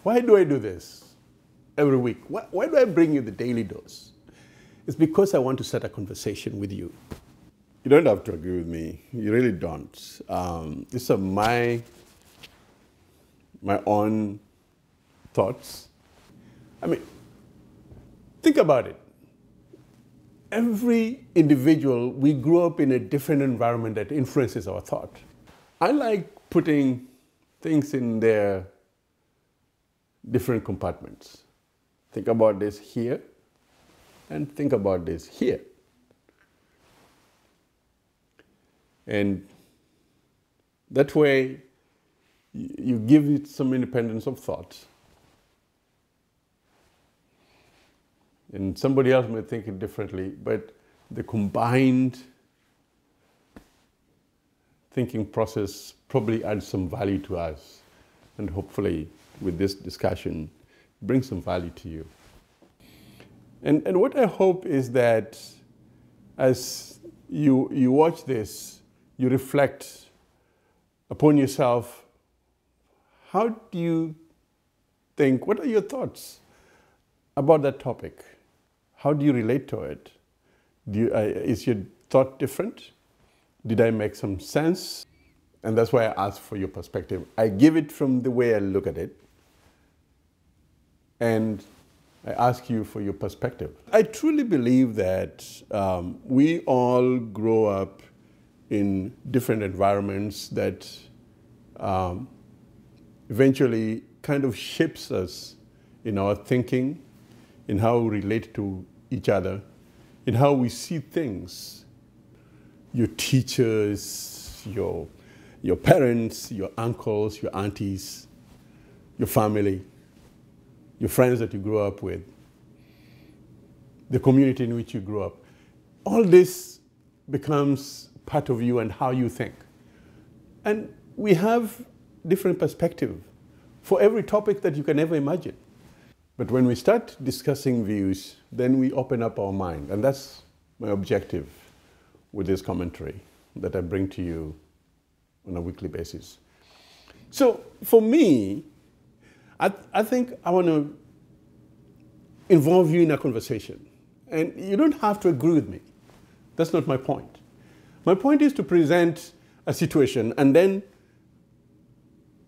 Why do I do this every week? Why do I bring you the daily dose? It's because I want to start a conversation with you. You don't have to agree with me. You really don't. These are my own thoughts. I mean, think about it. Every individual, we grew up in a different environment that influences our thought. I like putting things in their different compartments. Think about this here, and think about this here. And that way, you give it some independence of thought. And somebody else may think it differently, but the combined thinking process probably adds some value to us. And hopefully, with this discussion, bring some value to you. And what I hope is that as you watch this, you reflect upon yourself. How do you think? What are your thoughts about that topic? How do you relate to it? Is your thought different? Did I make some sense? And that's why I ask for your perspective. I give it from the way I look at it. And I ask you for your perspective. I truly believe that we all grow up in different environments that eventually kind of shapes us in our thinking, in how we relate to each other, in how we see things. Your teachers, your parents, your uncles, your aunties, your family, your friends that you grew up with, the community in which you grew up. All this becomes part of you and how you think. And we have different perspectives for every topic that you can ever imagine. But when we start discussing views, then we open up our mind. And that's my objective with this commentary that I bring to you on a weekly basis. So for me, I think I want to involve you in a conversation. And you don't have to agree with me. That's not my point. My point is to present a situation and then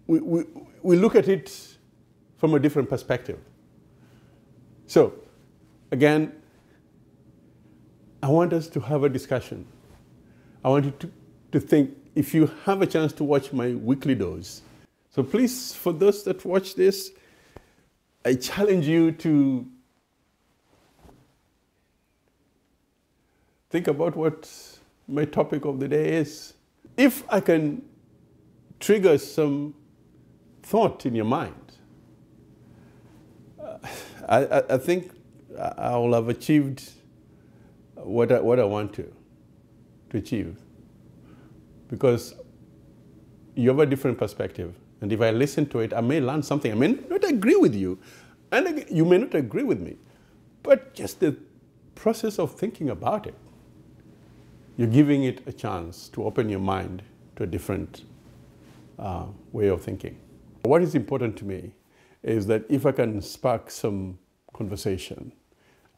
we look at it from a different perspective. So, again, I want us to have a discussion. I want you to think, if you have a chance to watch my weekly dose. So please, for those that watch this, I challenge you to think about what my topic of the day is. If I can trigger some thought in your mind, I think I will have achieved what I want to achieve. Because you have a different perspective. And if I listen to it, I may learn something. I may not agree with you. And you may not agree with me. But just the process of thinking about it, you're giving it a chance to open your mind to a different way of thinking. What is important to me is that if I can spark some conversation,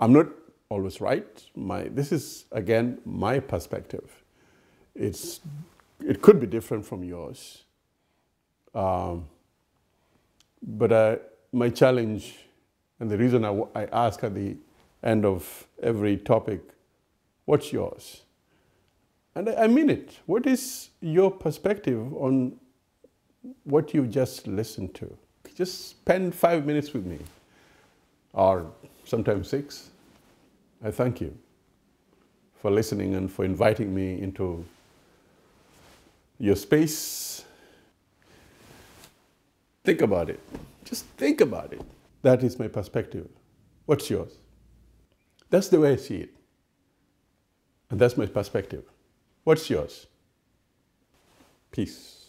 I'm not always right. This is, again, my perspective. It could be different from yours. But my challenge, and the reason I ask at the end of every topic, what's yours? And I mean it. What is your perspective on what you just listened to? Just spend 5 minutes with me, or sometimes 6. I thank you for listening and for inviting me into your space. Think about it. Just think about it. That is my perspective. What's yours? That's the way I see it. And that's my perspective. What's yours? Peace.